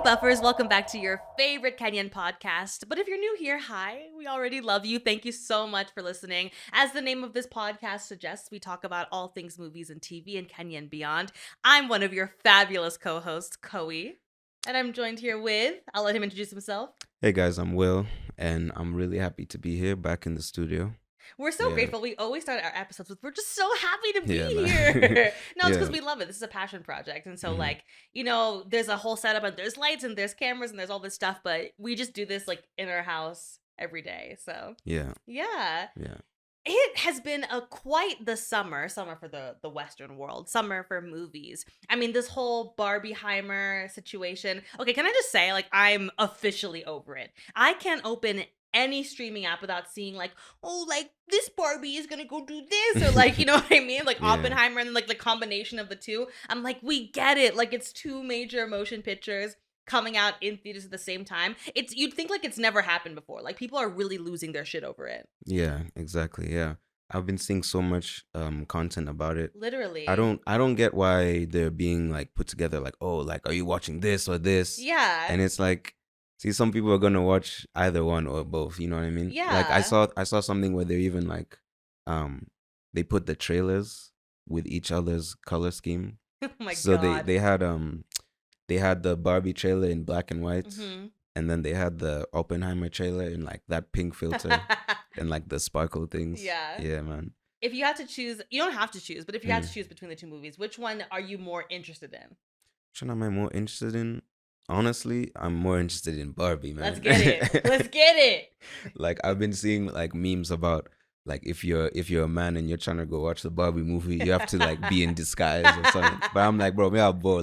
Buffers, welcome back to your favorite Kenyan podcast. But if you're new here, hi, we already love you. Thank you so much for listening. As the name of this podcast suggests, we talk about all things movies and TV in Kenya and beyond. I'm one of your fabulous co-hosts, Kui, and I'm joined here with, I'll let him introduce himself. Hey guys, I'm Will, and I'm really happy to be here back in the studio. We're so grateful. We always start our episodes with, we're just so happy to be man. here. No, it's because Yeah. we love it. This is a passion project. And so, Mhm. there's a whole setup and there's lights and there's cameras and there's all this stuff, but we just do this in our house every day. So, Yeah. yeah. Yeah. It has been quite the summer for the Western world, summer for movies. I mean, this whole Barbieheimer situation. Okay, can I just say, I'm officially over it. I can't open any streaming app without seeing this Barbie is gonna go do this, or you know what I mean? Like Yeah. Oppenheimer and then the combination of the two. I'm like, we get it. Like it's two major motion pictures coming out in theaters at the same time. You'd think it's never happened before. Like people are really losing their shit over it. Yeah, exactly. Yeah. I've been seeing so much content about it. Literally. I don't get why they're being put together are you watching this or this? Yeah. And it's see, some people are gonna watch either one or both, you know what I mean? Yeah. I saw something where they're even they put the trailers with each other's color scheme. Oh my So god. they had the Barbie trailer in black and white, Mhm. and then they had the Oppenheimer trailer in that pink filter and the sparkle things. Yeah. Yeah, man. If you had to choose, you don't have to choose, but if you had to Mm. choose between the two movies, which one are you more interested in? Which one am I more interested in? Honestly, I'm more interested in Barbie, man. Let's get it. Let's get it. I've been seeing memes about if you're a man and you're trying to go watch the Barbie movie, you have to be in disguise or something. But I'm bro, me I'll go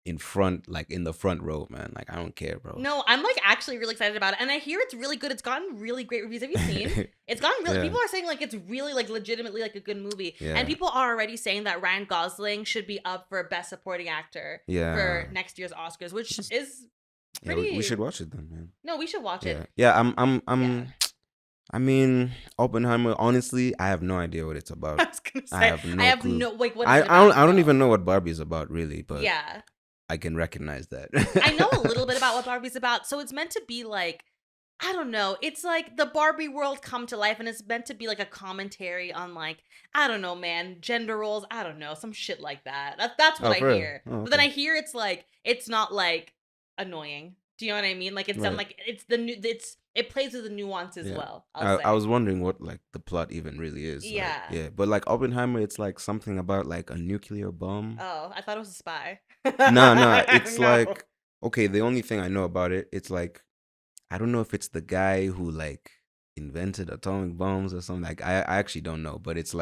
in front, in the front row, man. I don't care, bro. No, I'm actually really excited about it, and I hear it's really good. It's gotten really great reviews. Have you seen? It's gotten really. Yeah. People are saying it's really legitimately a good movie, Yeah. and people are already saying that Ryan Gosling should be up for Best Supporting Actor for next year's Oscars, which is Yeah, pretty. we should watch it then, man. No, we should watch it. Yeah, I mean, Oppenheimer. Honestly, I have no idea what it's about. I was gonna say, I have no clue. what is I it about, don't though? even know what Barbie's about really, but Yeah. I can recognize that. I know a little bit about what Barbie's about. So it's meant to be I don't know. It's the Barbie world come to life, and it's meant to be a commentary on I don't know, man, gender roles. I don't know, some shit like that. That's what for I real? hear. Oh, But then I okay. hear it's not annoying. Do you know what I mean? It's Right. it plays with the nuance as Yeah. well. I'll say. I was wondering what the plot even really is. Yeah. Yeah, but Oppenheimer, it's something about a nuclear bomb. Oh, I thought it was a spy. No, it's No. okay. The only thing I know about it, it's I don't know if it's the guy who invented atomic bombs or something. I actually don't know, but it's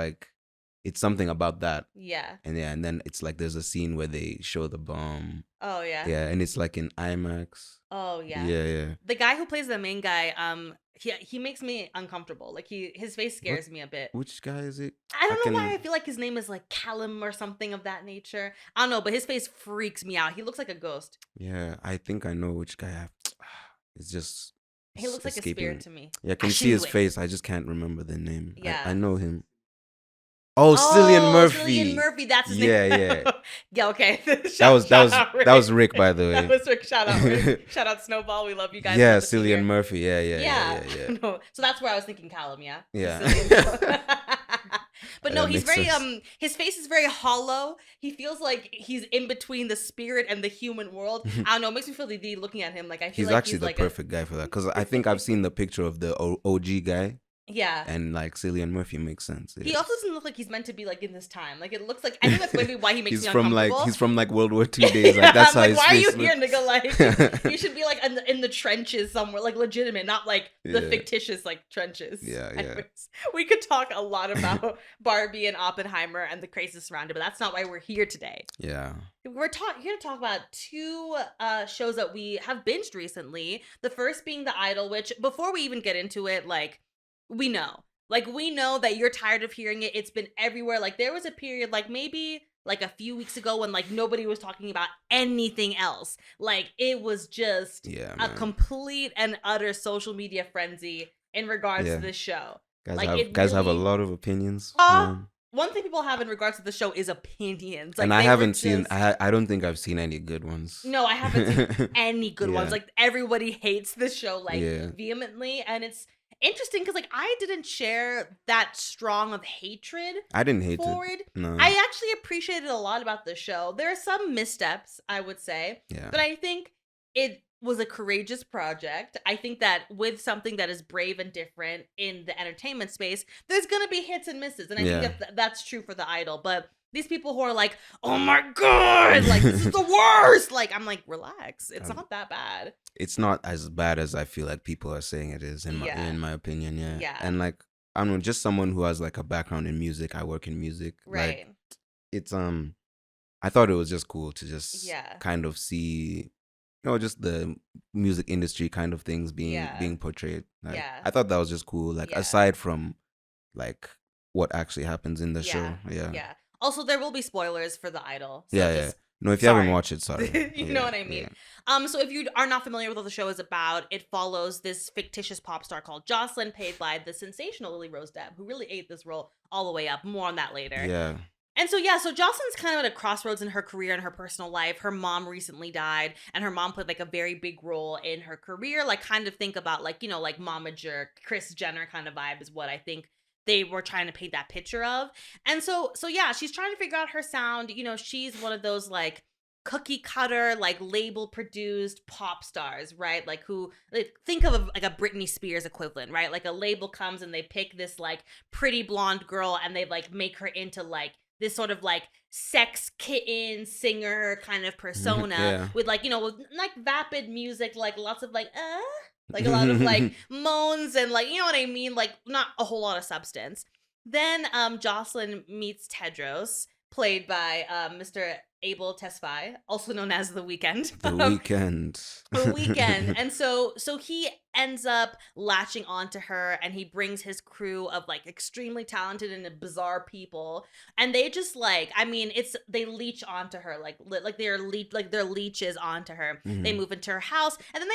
it's something about that. Yeah. And then it's there's a scene where they show the bomb. Oh yeah. Yeah, and it's in IMAX. Oh yeah. Yeah. The guy who plays the main guy, he makes me uncomfortable. His face scares me a bit. Which guy is it? I don't know why I feel his name is Callum or something of that nature. I don't know, but his face freaks me out. He looks like a ghost. Yeah, I think I know which guy. It's just He looks like a escaping spirit me. to me. Yeah, I can see his face. I just can't remember the name. Yeah. I know him. Oh, Cillian Murphy. Cillian Murphy, that's his Yeah, name. yeah. Yeah, okay. That was Rick, by the way. That was Rick. Shout out Rick. Shout out Snowball. We love you guys. Yeah, Love to see Cillian your- Murphy. Yeah. No, so that's where I was thinking Callum, yeah. Yeah. But no, That he's makes very sense. his face is very hollow. He feels like he's in between the spirit and the human world. I don't know, it makes me feel the looking at him. I feel He's like actually the perfect guy for that, because I think I've seen the picture of the OG guy, yeah. and Cillian Murphy makes sense. He also doesn't look like he's meant to be in this time. It looks like, I think that's maybe why he makes he's me from uncomfortable. he's from World War II days. That's I'm how his why are you face here, looks. nigga? You should be in the trenches somewhere, legitimate, not the Yeah. fictitious Yeah, trenches. yeah. Anyways, we could talk a lot about Barbie and Oppenheimer and the craziness around it, but that's not why we're here today. Yeah. We're here to talk about two shows that we have binged recently. The first being The Idol, which before we even get into it, we know. We know that you're tired of hearing it. It's been everywhere. There was a period, maybe a few weeks ago when nobody was talking about anything else. It was just a complete and utter social media frenzy in regards to this show. Guys have a lot of opinions. Oh, one thing people have in regards to the show is opinions. And Like I they were haven't seen. just I don't think I've seen any good ones. no, I haven't seen any good ones. Yeah. Like everybody hates this show like Yeah. vehemently, and it's interesting because like I didn't share that strong of hatred I didn't hate for it. it. No. I actually appreciated a lot about the show. There are some missteps, I would say, Yeah. but I think it was a courageous project. I think that with something that is brave and different in the entertainment space, there's gonna be hits and misses, and I Yeah. think that's true for The Idol. But these people who are like, "Oh my god, like this is the worst," like I'm like, relax, it's not that bad. It's not as bad as I feel like people are saying it is, Yeah. in my opinion. Yeah. Yeah. And like, I don't know, just someone who has like a background in music. I work in music. Right. Like, it's I thought it was just cool to just Yeah. kind of see, just the music industry kind of things being portrayed. Like, Yeah. I thought that was just cool. Like, Yeah. aside from like what actually happens in the show. Yeah. Yeah. Also, there will be spoilers for The Idol. So Yeah. just, No, if you haven't sorry. watched it, sorry. You know what I mean. So if you are not familiar with what the show is about, it follows this fictitious pop star called Jocelyn, played by the sensational Lily Rose Depp, who really ate this role all the way up. More on that later. Yeah. And so, so Jocelyn's kind of at a crossroads in her career and her personal life. Her mom recently died, and her mom played like a very big role in her career. Like, kind of think about like, like Mama Jerk, Kris Jenner kind of vibe is what I think they were trying to paint that picture of. And so yeah, she's trying to figure out her sound. She's one of those like cookie cutter, like label produced pop stars, right? Like who, like, think of like a Britney Spears equivalent, right? Like a label comes and they pick this like pretty blonde girl and they like make her into like this sort of like sex kitten singer kind of persona with like, with like vapid music, like lots of like a lot of like moans and like, you know what I mean? Like not a whole lot of substance. Then Jocelyn meets Tedros, played by Mr. Abel Tesfaye, also known as The Weeknd. The Weeknd. The Weeknd. And so he ends up latching onto her, and he brings his crew of like extremely talented and bizarre people, and they just like, I mean, they leech onto her like they're leeches onto her. They move into her house, and then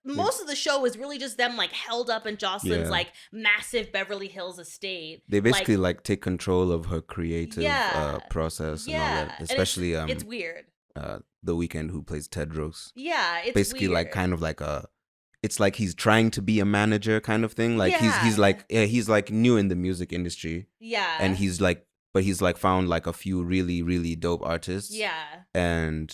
most of the show is really just them like held up in Jocelyn's like massive Beverly Hills estate. They basically like take control of her creative process and all that. Especially it's weird. The Weeknd, who plays Tedros. Yeah, it's basically weird. Like kind of like it's like he's trying to be a manager kind of thing. Like he's like new in the music industry. Yeah. And he's like found like a few really, really dope artists. Yeah. And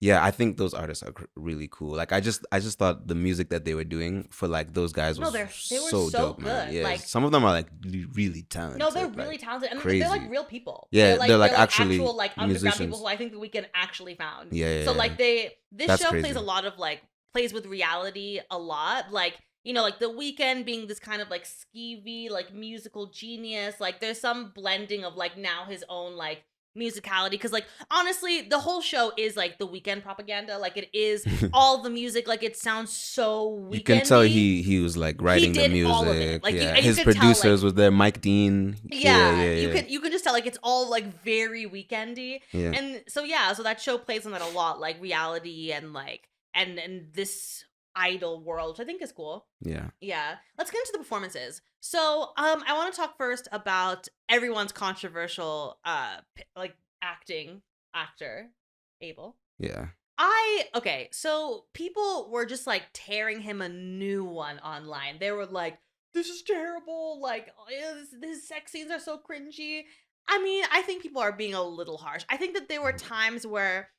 yeah, I think those artists are really cool. Like I just thought the music that they were doing for like those guys was they were so dope, good. man. Yeah, like, some of them are like really talented. No, they're really talented, and crazy. they're like real people. Yeah, they're like actually actual like underground musicians. people who I think that we can actually found. Yeah. So like this That's show crazy. plays a lot of like plays with reality a lot. Like, like The Weeknd being this kind of like skeevy like musical genius. Like there's some blending of like now his own like musicality, because like honestly the whole show is like The Weeknd propaganda. Like it is all the music, like it sounds so weekendy. You can tell he was like writing the music. All of it. Like his producers tell, like, was there, Mike Dean. You can just tell like it's all like very weekendy. Yeah. And so so that show plays on that a lot, like reality and like and this idol world, which I think is cool. Yeah. Let's get into the performances. So I want to talk first about everyone's controversial like actor, Abel. Yeah. So people were just like tearing him a new one online. They were like, this is terrible, like his sex scenes are so cringy. I mean, I think people are being a little harsh. I think that there were times where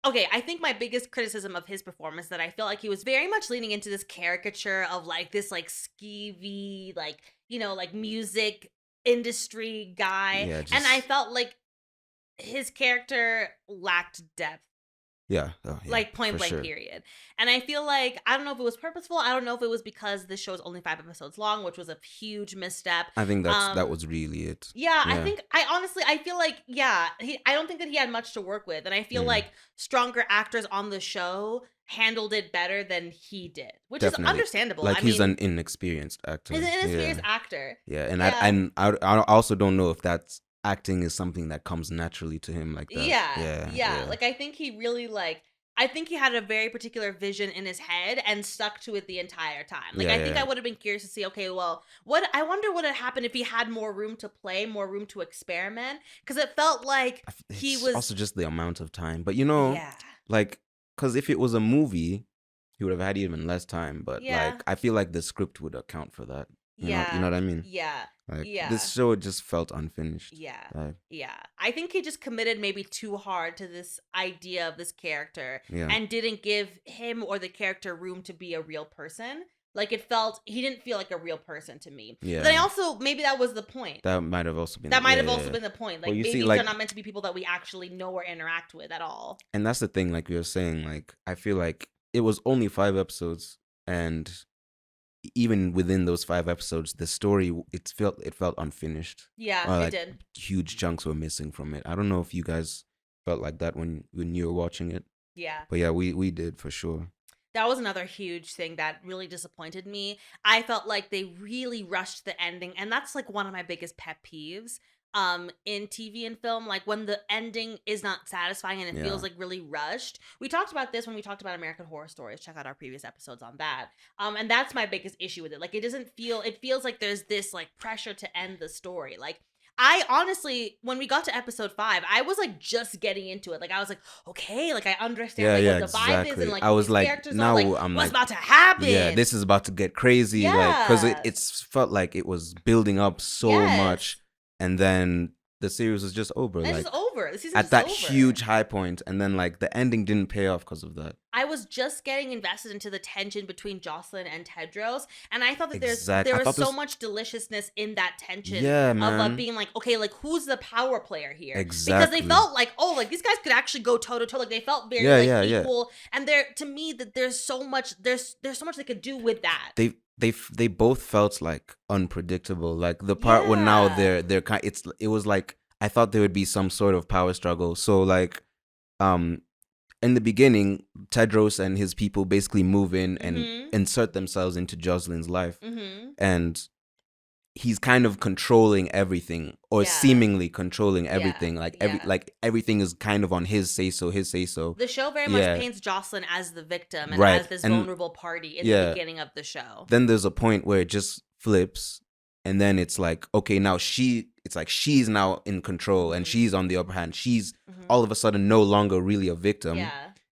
I think my biggest criticism of his performance, that I feel like he was very much leaning into this caricature of like this like skeevy, like, like music industry guy. Yeah, and I felt like his character lacked depth. Yeah. Like point blank, period. And I feel like, I don't know if it was purposeful. I don't know if it was because this show is only 5 episodes long, which was a huge misstep. I think that was really it. Yeah, I feel like, I don't think that he had much to work with. And I feel like stronger actors on the show handled it better than he did, which is understandable. Like he's an inexperienced actor. He's an inexperienced actor. Yeah, and I also don't know if that's acting is something that comes naturally to him like that. Yeah. Like I think he really like, I think he had a very particular vision in his head and stuck to it the entire time. Like, Yeah, I think yeah. I would have been curious to see, okay, well, I wonder what had happened if he had more room to play, more room to experiment. Because it felt like he It's was, also just the amount of time. But yeah, like, because if it was a movie, he would have had even less time. But yeah, like, I feel like the script would account for that. You know yeah, what I mean? yeah, Like yeah. this show just felt unfinished. Yeah. Like, Yeah. I think he just committed maybe too hard to this idea of this character yeah, and didn't give him or the character room to be a real person. Like he didn't feel like a real person to me. But then I yeah. also, maybe that was the point. That might have also been That might yeah, have yeah, also yeah. been the point. Well, Like you see, babies are like, not meant to be people that we actually know or interact with at all. and that's the thing. Like we were saying, like I feel like it was only 5 episodes, and even within those 5 episodes, the story it felt unfinished, Yeah, or it like did. huge chunks were missing from it. I don't know if you guys felt like that when you were watching it, Yeah. but yeah, we did for sure. That was another huge thing that really disappointed me. I felt like they really rushed the ending, and that's like one of my biggest pet peeves in TV and film, like when the ending is not satisfying and it feels Yeah, like really rushed. We talked about this when we talked about American Horror Stories. Check out our previous episodes on that. And that's my biggest issue with it. Like it feels like there's this like pressure to end the story. Like I honestly, when we got to episode 5, I was like just getting into it. Like I was like, okay, like I understand yeah, like yeah, what the vibe is and exactly. like I who was these like, characters are. Like now I'm what's like, about to yeah, happen? this is about to get crazy, like, because Yeah. it's felt like it was building up so much, Yes. and then the series was just over, And it's like just over. The season's at just that over. huge high point, and then like the ending didn't pay off because of that. I was just getting invested into the tension between Jocelyn and Tedros, and I thought that Exact. there I was thought so this. much deliciousness in that tension Yeah, of man. being like, okay, like who's the power player here? Because they Exactly. felt like, oh, like these guys could actually go toe to toe. Like they felt very Yeah, like yeah, yeah. equal, and there to me that there's so much they could do with that. They both felt like unpredictable. Like the part when now Yeah. they're kind. It was like I thought there would be some sort of power struggle. So like um in the beginning, Tedros and his people basically move in and Mm-hmm. insert themselves into Jocelyn's life, Mm-hmm. and he's kind of controlling everything, or Yeah. seemingly controlling Yeah. everything. Yeah. Like everything is kind of on his say so. His say so. The show very much Yeah. paints Jocelyn as the victim and Right. as this And vulnerable party in the yeah, beginning of the show. then there's a point where it just flips, and then it's like, okay, now it's like she's now in control and Mhm. she's on the upper hand. She's Mhm. all of a sudden no longer really a victim. Yeah.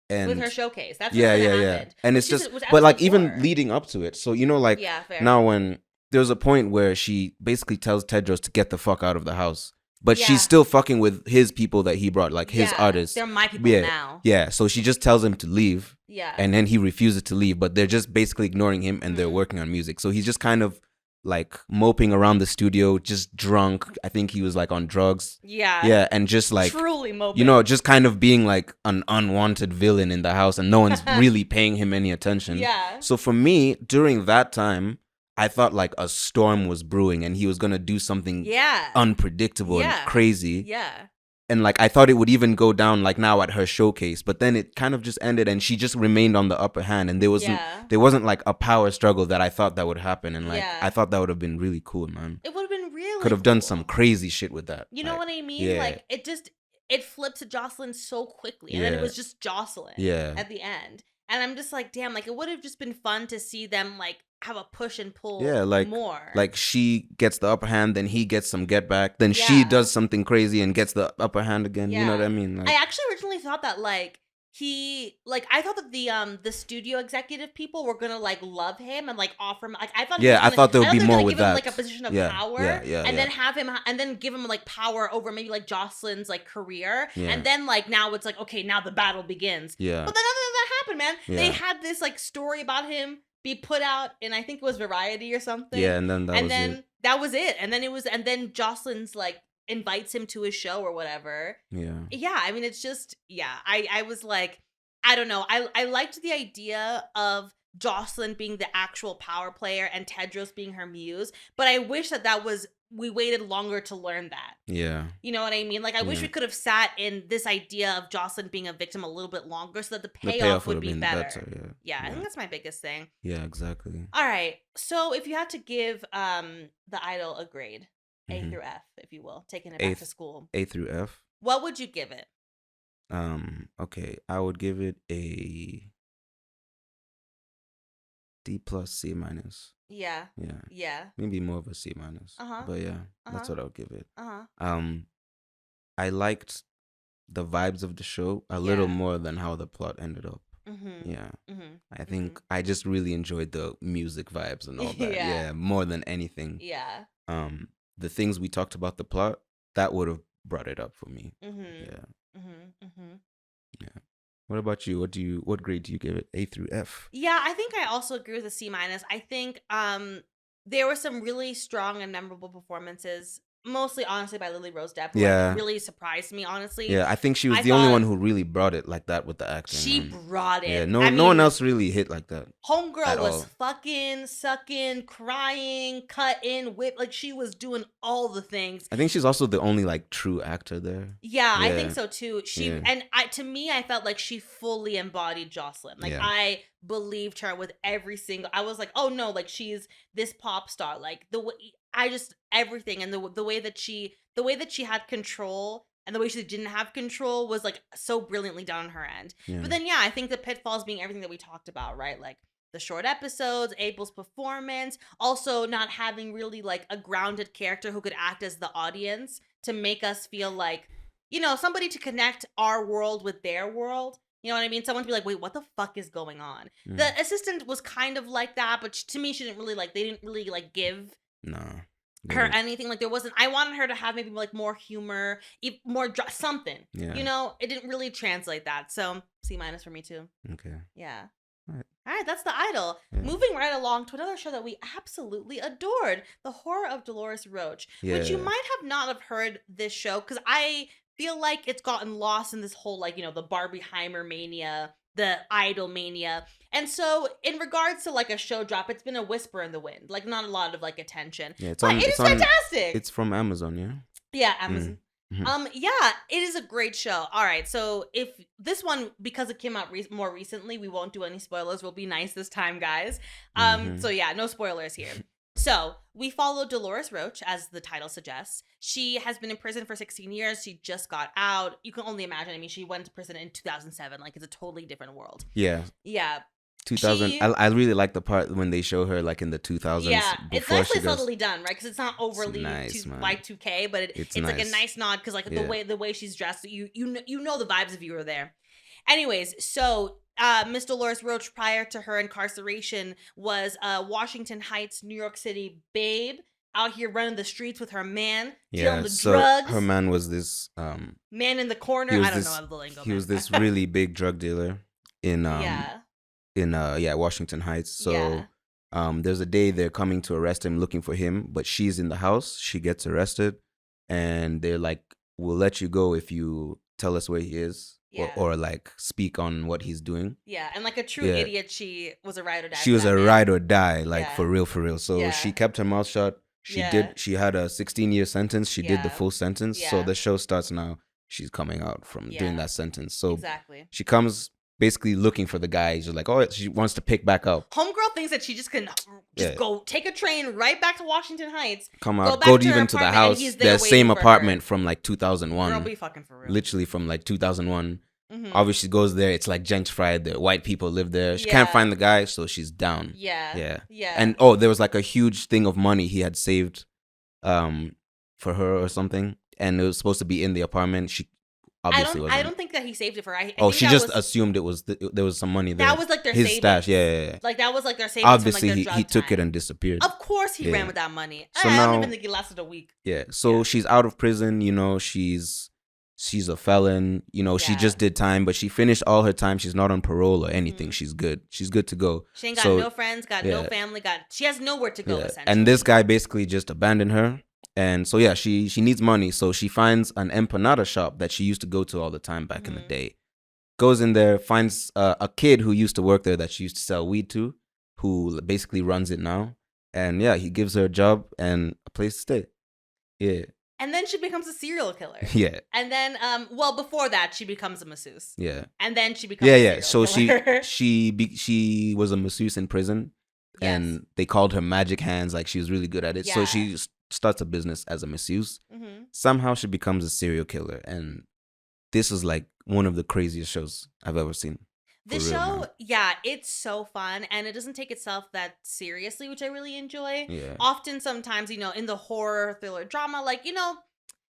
With her And showcase. That's really yeah, when it yeah, yeah. happened. And it's Which just, was but like episode even 4. leading up to it. So, like Yeah, fair. now when there's a point where she basically tells Tedros to get the fuck out of the house, but she's Yeah. still fucking with his people that he brought, like his Yeah. artists. They're my people Yeah. now. Yeah. So she just tells him to leave, Yeah. and then he refuses to leave, but they're just basically ignoring him and they're Mhm. working on music. So he's just kind of like moping around the studio, just drunk. I think he was like on drugs. Yeah. Yeah. And just like, Truly moping. just kind of being like an unwanted villain in the house, and no one's really paying him any attention. Yeah. So for me, during that time, I thought like a storm was brewing and he was going to do something Yeah. unpredictable Yeah. and crazy. Yeah. And like I thought it would even go down like now at her showcase, but then it kind of just ended and she just remained on the upper hand, and Yeah. there wasn't like a power struggle that I thought that would happen, and like Yeah. I thought that would have been really cool, man. It would have been really Could have done cool. some crazy shit with that. You know Like, what I mean? yeah. Like it flipped to Jocelyn so quickly, and then it Yeah. was just Jocelyn Yeah. at the end. And I'm just like, damn, like it would have just been fun to see them like have a push and pull Yeah, more. like she gets the upper hand, then he gets some get back, then she Yeah. does something crazy and gets the upper hand again. You know what I Yeah. mean? Like, I actually originally thought that like I thought that the studio executive people were gonna like love him and like offer him like I thought he was yeah, I gonna, thought there would be they were more gonna with give him that. like a position of Yeah, power yeah, yeah, and yeah. then have him and then give him like power over maybe like Jocelyn's like career Yeah. and then like now it's like okay now the battle begins. Yeah. But then none of that happened, man. They Yeah. had this like story about him be put out in I think it was Variety or something. Yeah, and then that was it. That was it. And then Jocelyn's like invites him to his show or whatever. Yeah. Yeah, I mean it's just I was like I don't know. I liked the idea of Jocelyn being the actual power player and Tedros being her muse, but I wish that was we waited longer to learn that. Yeah. You know what I mean? Like I wish Yeah. we could have sat in this idea of Jocelyn being a victim a little bit longer so that the The payoff would would have be been better. better. Yeah, I Yeah. think that's my biggest thing. Yeah, exactly. All right. So if you had to give the Idol a grade, A Mhm. through F, if you will, taking it A back to th- school, A through F. what would you give it? Okay, I would give it a D plus C minus. Yeah. Yeah, Yeah. maybe more of a C minus. Uh-huh. But yeah, that's Uh-huh. what I would give it. Uh-huh. Um, I liked the vibes of the show a little Yeah. more than how the plot ended up. Mhm. Yeah. Mhm. I Mhm. think I just really enjoyed the music vibes and all that. Yeah. Yeah, more than anything. Yeah. The things we talked about the plot, that would have brought it up for me. Mhm. Yeah. Mhm. Mhm. Yeah. What about you? What grade do you give it? A through F? Yeah, I think I also agree with a C minus. I think there were some really strong and memorable performances, mostly honestly by Lily Rose Depp, who I think Yeah. really surprised me, honestly. Yeah, I think she was I the only thought one who really brought it like that with the acting. she brought Yeah, it. no I no one mean, else really hit like that at Homegirl was all. fucking, sucking, crying, cutting, whip. Like she was doing all the things. I think she's also the only like true actor there. Yeah, I think Yeah. so too. Yeah. To me, I felt like she fully embodied Jocelyn. Like Yeah. I believed her with every single. I was like, oh no, like she's this pop star. Like the way I just everything and the way that she had control and the way she didn't have control was like so brilliantly done on her end. Yeah. But then yeah, I think the pitfalls being everything that we talked about, right? Like the short episodes, April's performance, also not having really like a grounded character who could act as the audience to make us feel like, somebody to connect our world with their world. You know what I mean? Someone to be like, wait, what the fuck is going on? Mm. The assistant was kind of like that, but to me, she didn't really they didn't really like give No. her anything. Like there wasn't, I wanted her to have maybe like more humor, more something. Yeah. It didn't really translate that. So C minus for me too. Okay. Yeah. Alright. All right, that's The Idol. Yeah. Moving right along to another show that we absolutely adored, The Horror of Dolores Roach, which you Yeah. might have not have heard this show because I feel like it's gotten lost in this whole the Barbie Heimer mania, the Idol mania. And so in regards to like a show drop, it's been a whisper in the wind, like not a lot of like attention. Yeah, But it is fantastic. It's from Amazon, yeah? Yeah, Amazon. Mm-hmm. Yeah, it is a great show. All right, so if this one, because it came out more recently, we won't do any spoilers. We'll be nice this time, guys. So yeah, no spoilers here. So we follow Dolores Roach, as the title suggests. She has been in prison for 16 years. She just got out. You can only imagine. I mean, she went to prison in 2007. Like, it's a totally different world. Yeah. Yeah. 2000. I really like the part when they show her like in the 2000s. Yeah, it's before nicely she goes, subtly done, right? Because it's not overly nice, man. Y2K, but it's nice. like a nice nod because like the way she's dressed, you know the vibes if you were there. Anyways, so Miss Dolores Roach, prior to her incarceration, was a Washington Heights, New York City babe out here running the streets with her man, dealing the drugs. Her man was this man in the corner. I don't know how the lingo. He was this really big drug dealer in Washington Heights. So there's a day they're coming to arrest him, looking for him, but she's in the house. She gets arrested, and they're like, "We'll let you go if you tell us where he is." Yeah. Or like speak on what he's doing. Yeah, and like a true idiot, she was a ride or die. She was a ride or die, like for real. So she kept her mouth shut. She had a 16-year sentence. She did the full sentence. So the show starts now. She's coming out from doing that sentence. So she comes basically looking for the guy. She's like, oh, she wants to pick back up. Homegirl thinks that she just can go take a train right back to Washington Heights. Come out, go even to the house. The same apartment from like 2001. Girl, be fucking for real. Literally from like 2001. Mm-hmm. Obviously goes there. It's like gentrified. The white people live there. She can't find the guy, so she's down. Yeah. And there was like a huge thing of money he had saved, for her or something, and it was supposed to be in the apartment. She obviously wasn't. I don't think that he saved it for her. She just assumed it was there was some money there. That was like their his savings. stash. Yeah. Like that was like their savings. Obviously, from, like, he took it and disappeared. Of course, he ran with that money. So I now, don't even think he lasted a week. Yeah. So she's out of prison. She's a felon. She just did time, but she finished all her time. She's not on parole or anything. She's good. She's good to go. She ain't got no friends, got no family, she has nowhere to go, essentially. And this guy basically just abandoned her. And so, she needs money. So she finds an empanada shop that she used to go to all the time back in the day. Goes in there, finds a kid who used to work there that she used to sell weed to, who basically runs it now. And he gives her a job and a place to stay. Yeah. And then she becomes a serial killer. Yeah. And then, before that, she becomes a masseuse. Yeah. And then she becomes a serial killer. she was a masseuse in prison, and they called her Magic Hands. Like, she was really good at it. Yeah. So she starts a business as a masseuse. Mm-hmm. Somehow she becomes a serial killer, and this is like one of the craziest shows I've ever seen. For The real, show, man. yeah, it's so fun and it doesn't take itself that seriously, which I really enjoy. Yeah. Often sometimes, in the horror, thriller, drama, like,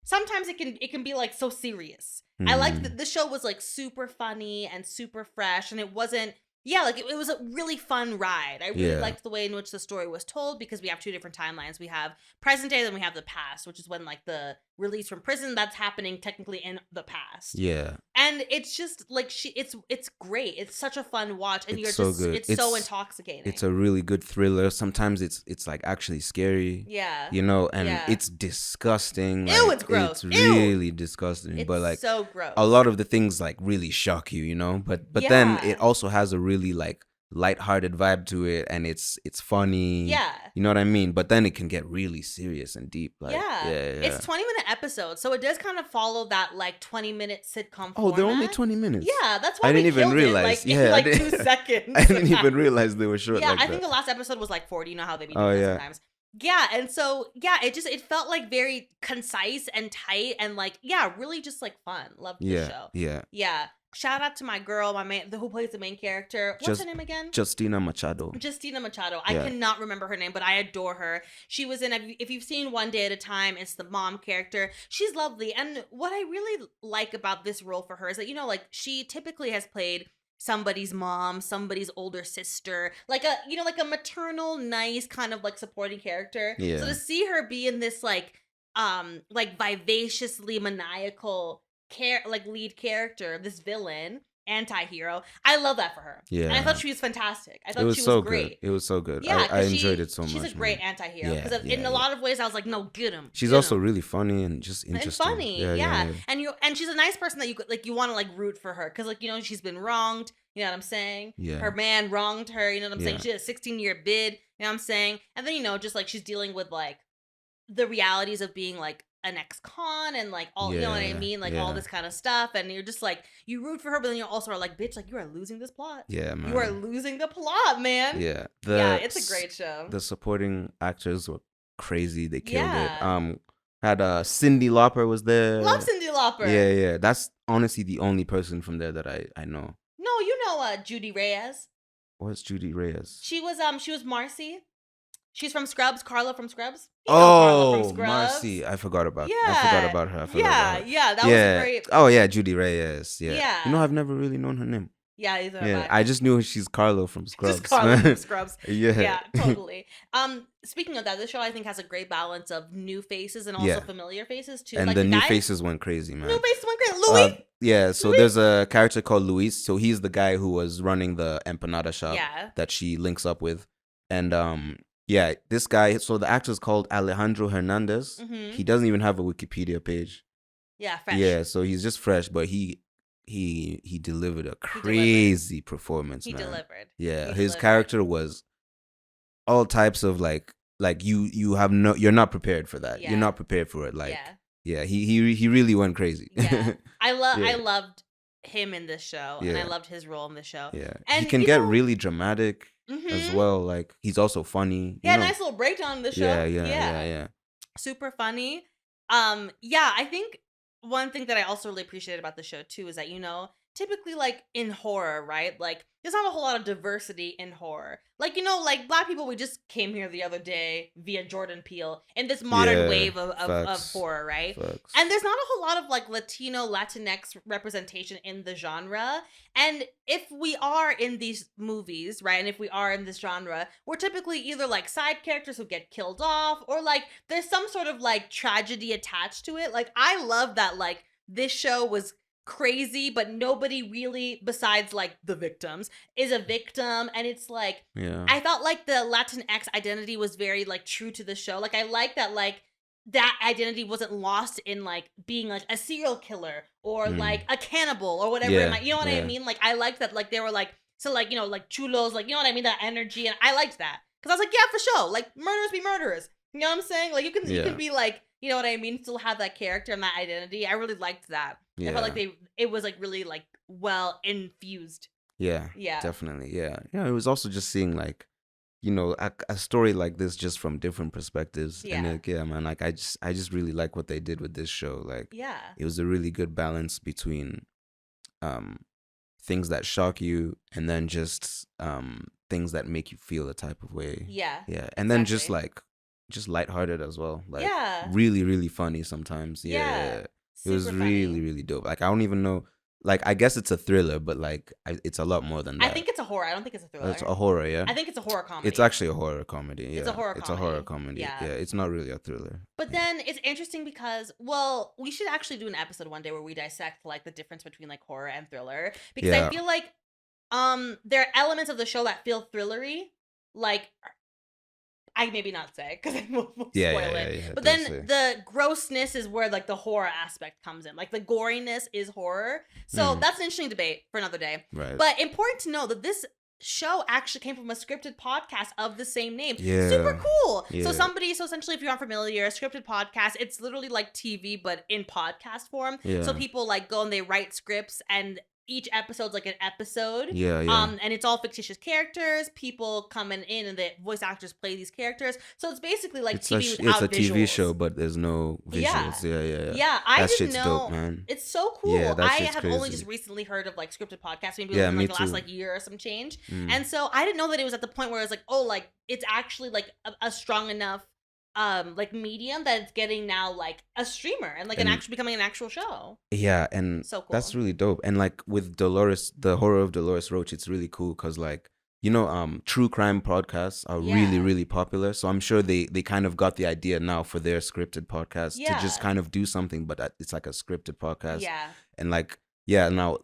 sometimes it can be like so serious. I like that Mm. the show was like super funny and super fresh and it wasn't yeah, like it was a really fun ride. I really Yeah. liked the way in which the story was told because we have two different timelines. We have present day, then we have the past, which is when like the release from prison that's happening technically in the past. Yeah. And it's just like it's great. It's such a fun watch and It's so good. it's so intoxicating. It's a really good thriller. Sometimes it's like actually scary. Yeah. And Yeah. it's disgusting. Ew, Like, it's gross. It's Ew. really disgusting. It's but like so gross. a lot of the things like really shock you, But then Yeah. it also has a really like lighthearted vibe to it, and it's funny. Yeah. You know what I mean? But then it can get really serious and deep. Like, yeah. yeah. It's 20-minute episodes, so it does kind of follow that like 20-minute sitcom Oh, they're only format. 20 minutes. Yeah, that's why I didn't we even killed realize. it, like, in like 2 seconds. I didn't even realize they were short Yeah, like I that. think the last episode was like 40. You know how they be Oh, doing that yeah. sometimes. Yeah, and so yeah, it felt like very concise and tight and like really just like fun. Loved the show. Yeah. Yeah. Shout out to my girl, who plays the main character. What's her name again? Justina Machado. Justina Machado. I Yeah. cannot remember her name, but I adore her. She was in, if you've seen One Day at a Time, it's the mom character. She's lovely. And what I really like about this role for her is that, like she typically has played somebody's mom, somebody's older sister, like a maternal, nice kind of like supporting character. Yeah. So to see her be in this like vivaciously maniacal lead character, this villain, anti-hero, I love that for her. Yeah. And I thought she was fantastic. I thought It was she was so great. good. It was so good. Yeah, I enjoyed it so much. She's a great man. anti-hero Yeah, because yeah, in a yeah. lot of ways I was like, no, get him. She's get also him. really funny and just interesting. And funny, yeah. And she's a nice person that you want to like root for her because like she's been wronged. You know what I'm saying? Yeah. Her man wronged her. You know what I'm saying? Yeah. She had a 16-year bid. You know what I'm saying? And then just like she's dealing with like the realities of being like an ex-con and like all you know what I mean, like all this kind of stuff, and you're just like you root for her, but then you also are like, bitch, like you are losing this plot. Yeah, man. You are losing the plot, man. Yeah. It's a great show. The supporting actors were crazy. They killed Yeah. it. Had Cyndi Lauper was there. Love Cyndi Lauper. Yeah. That's honestly the only person from there that I know. No, you know Judy Reyes. What's Judy Reyes? She was Marcy. She's from Scrubs. Carla from Scrubs. You know Carla from Scrubs. Marcy. I forgot about. Yeah. I forgot about her. Yeah. That was a great. Oh yeah, Judy Reyes. Yeah. Yeah. I've never really known her name. Yeah, either Yeah, have I. I just knew she's Carlo from Scrubs. Just Carla from Scrubs. Yeah. Yeah, totally. Speaking of that, this show I think has a great balance of new faces and also familiar faces too. And like the new guy- faces went crazy, man. New faces went crazy. Louis. Yeah, so there's a character called Luis. So he's the guy who was running the empanada shop that she links up with. And this guy, so the actor's called Alejandro Hernandez. Mm-hmm. He doesn't even have a Wikipedia page. Yeah, fresh. Yeah, so he's just fresh, but he delivered a crazy performance, man. He delivered. Yeah, his character was all types of like you're not prepared for that. Yeah. You're not prepared for it. Like he really went crazy. Yeah. I Yeah. loved him in this show, and I loved his role in this show. Yeah, And he can get really dramatic Mhm. as well. Like he's also funny. Yeah, nice little breakdown in the show. Yeah. Super funny. I think one thing that I also really appreciated about the show too is that typically like in horror, right? Like there's not a whole lot of diversity in horror. Like like Black people, we just came here the other day via Jordan Peele in this modern wave of horror, right? Facts. And there's not a whole lot of like Latino, Latinx representation in the genre. And if we are in these movies, right, and if we are in this genre, we're typically either like side characters who get killed off, or like there's some sort of like tragedy attached to it. Like I love that like this show was crazy, but nobody really besides like the victims is a victim, and it's like I felt like the Latinx identity was very like true to the show. Like I like that like that identity wasn't lost in like being like a serial killer or like a cannibal or whatever it might, you know what I mean? Like I liked that like they were like so like like chulos, like you know what I mean, that energy, and I liked that because I was like, yeah, for sure, like murderers be murderers, you know what I'm saying? Like you can be like, you know what I mean, still have that character and that identity. I really liked that. I felt like it was like really like well infused. Yeah, definitely. Yeah, it was also just seeing like a story like this just from different perspectives. And like, man, like I just really like what they did with this show. Like it was a really good balance between um things that shock you, and then just things that make you feel a type of way. Yeah. Yeah. And then just exactly. like just lighthearted as well. Like Yeah. really, really funny sometimes. Yeah. Yeah. It was Super really, funny. really dope. Like I don't even know, like I guess it's a thriller, but like it's a lot more than I that. think it's a horror. I don't think it's a thriller. It's a horror, yeah. I think it's a horror comedy. It's actually a horror comedy. Yeah. It's a horror It's a horror comedy. comedy. Yeah. Yeah. It's not really a thriller. But Yeah. then it's interesting because, well, we should actually do an episode one day where we dissect like the difference between like horror and thriller, because I Yeah. feel like there are elements of the show that feel thrillery, like I maybe not say because we'll spoil it. Yeah. But don't then say. the grossness is where like the horror aspect comes in. Like the goriness is horror. So that's an interesting debate for another day. Right. But important to know that this show actually came from a scripted podcast of the same name. Yeah. Super cool. Yeah. So essentially, if you're unfamiliar, a scripted podcast, it's literally like TV, but in podcast form. Yeah. So people like go and they write scripts, and each episode's like an episode. Yeah. Yeah. And it's all fictitious characters. People coming in and the voice actors play these characters. So it's basically like it's TV a, without it's a TV visuals. show, but there's no visuals. Yeah. Yeah, I That didn't shit's know. dope, man. It's so cool. Yeah, that I shit's have only crazy. just recently heard of like scripted podcasts, maybe Yeah, in me like the last too. like year or some change. Mm. And so I didn't know that it was at the point where it's like, oh, like it's actually like a strong enough like medium that it's getting now like a streamer and like And- becoming an actual show. Yeah, and So cool. that's really dope. And like with Dolores, the horror of Dolores Roach, it's really cool because like, you know, true crime podcasts are really, Yeah. really popular. So I'm sure they kind of got the idea now for their scripted podcast to just Yeah. kind of do something, but it's like a scripted podcast. Yeah. And like, yeah, now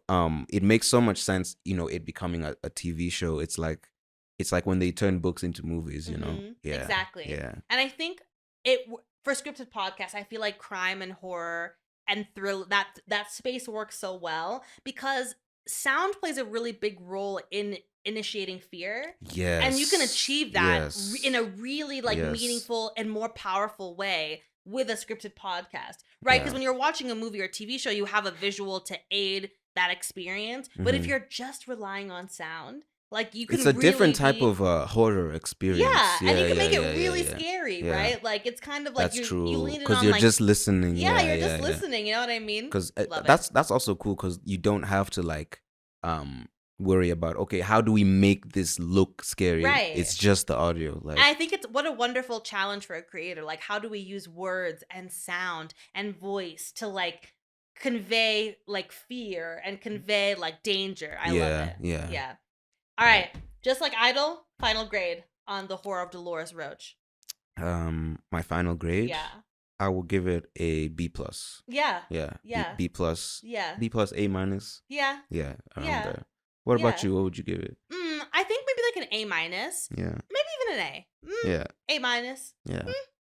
it makes so much sense, you know, it becoming a TV show. It's like when they turn books into movies, you know? Mhm. Yeah. Exactly. Yeah. And I think for scripted podcasts, I feel like crime and horror and thrill that space works so well because sound plays a really big role in initiating fear. Yes. And you can achieve that Yes. in a really like Yes. meaningful and more powerful way with a scripted podcast, right? Because Yeah. when you're watching a movie or TV show, you have a visual to aid that experience. But if Mhm. you're just relying on sound, like you can It's a different really type be- of horror experience. yeah, and you can make it yeah, really yeah. scary, Yeah. right? Like it's kind of like That's you true. lean it Because on you're like just listening. yeah, you're yeah, just listening. You know what I mean? Because Love it. that's also cool because you don't have to like worry about, okay, how do we make this look scary? Right. It's just the audio. Like And I think it's what a wonderful challenge for a creator. Like, how do we use words and sound and voice to like convey like fear and convey like danger? I love it. Yeah. Yeah. All right. Just like Idol, final grade on the horror of Dolores Roach. My final grade. Yeah. I will give it a B plus. Yeah. Yeah. Yeah. B plus. Yeah. B plus A minus. Yeah. Yeah. Around Yeah. there. What about Yeah. you? What would you give it? I think maybe like an A minus. Yeah. Maybe even an A. Yeah. A minus. Yeah.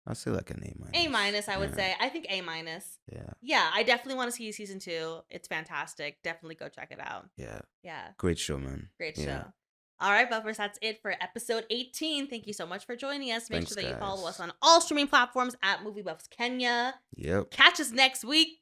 I'd say like an A minus. A minus, I would Yeah. say. I think A minus. Yeah. Yeah, I definitely want to see season 2. It's fantastic. Definitely go check it out. Yeah. Yeah, Great show, man. great Yeah. show. All right, Buffers, that's it for episode 18. Thank you so much for joining us. Make Thanks, sure that you follow guys. us on all streaming platforms at Movie Buffs Kenya. Yep. Catch us next week.